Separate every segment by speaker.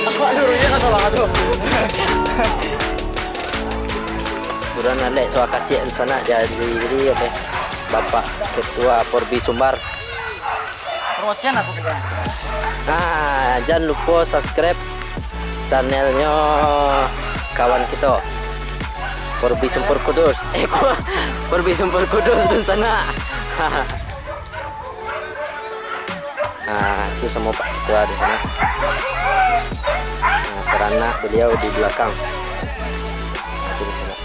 Speaker 1: Ako alurunya ka tolak aduh.
Speaker 2: Buruan nale, so kasih sana jadi oke. Bapak Ketua Porbi Sumbar.
Speaker 1: Promosian aku juga.
Speaker 2: Nah, jangan lupa subscribe channelnya kawan kita Porbi Sumpur Kudus. Porbi Sumpur Kudus di sana. Nah, itu semua Pak Ketua di sana. Nah, karena beliau di belakang. Itu di sana.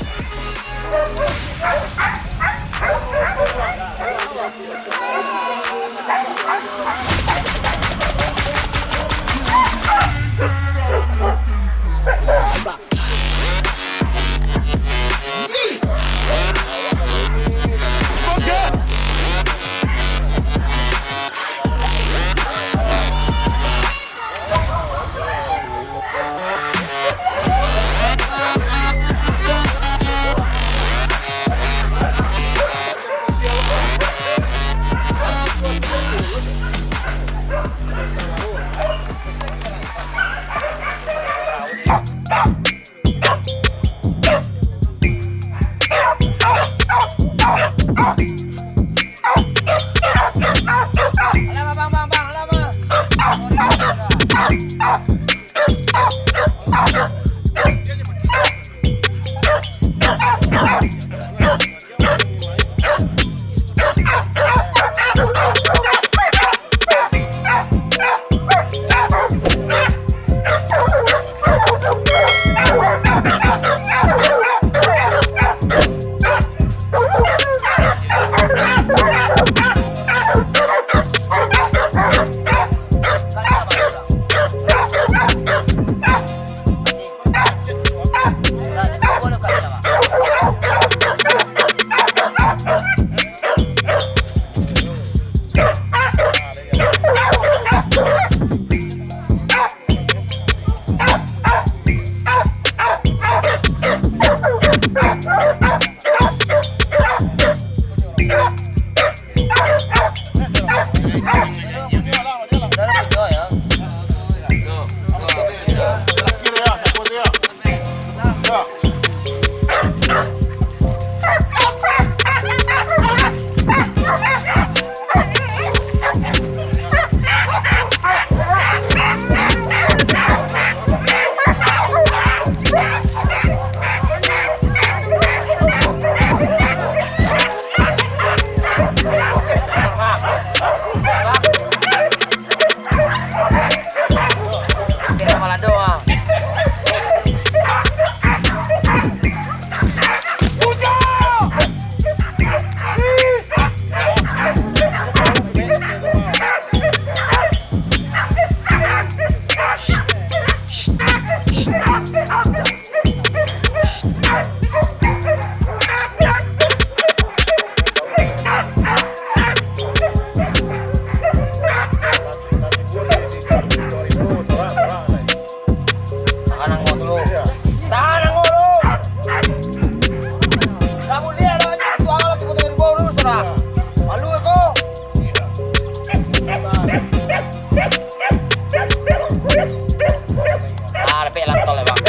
Speaker 1: Ah, dapat jalan tol ya bang.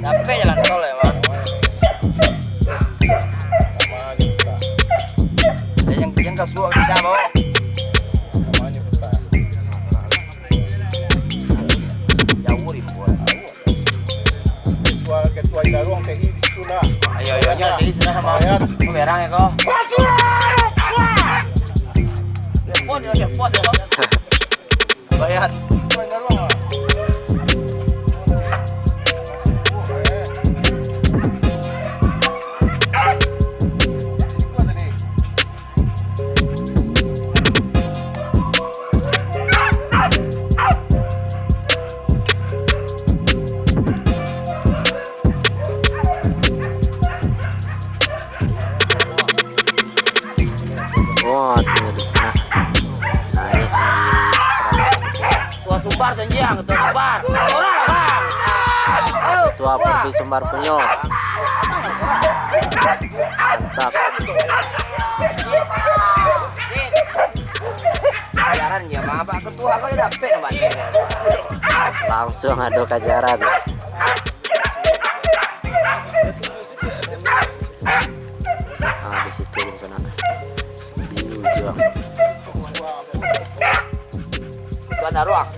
Speaker 1: Dapat jalan tol ya bang. Yang kasua kita bawa. Jauh ribuan.
Speaker 3: Ketua Idarong teh di situ lah.
Speaker 1: Ayo di sana sama pemerang ya kau. Pot ya kau. Bayar.
Speaker 3: Ketua Idarong lah.
Speaker 2: Oh, tinggal di sana. Naik di
Speaker 1: Tua Sumbar tunjang, Tua Sumbar. Orang bang.
Speaker 2: Tua Perbi Sumbar Punyo. Mantap.
Speaker 1: Bayaran ya bang, apa ketua kau ya dapat bang.
Speaker 2: Langsung adu kajaran. Ah, di situ di sana. Di ujung.
Speaker 1: Itu ada ruang.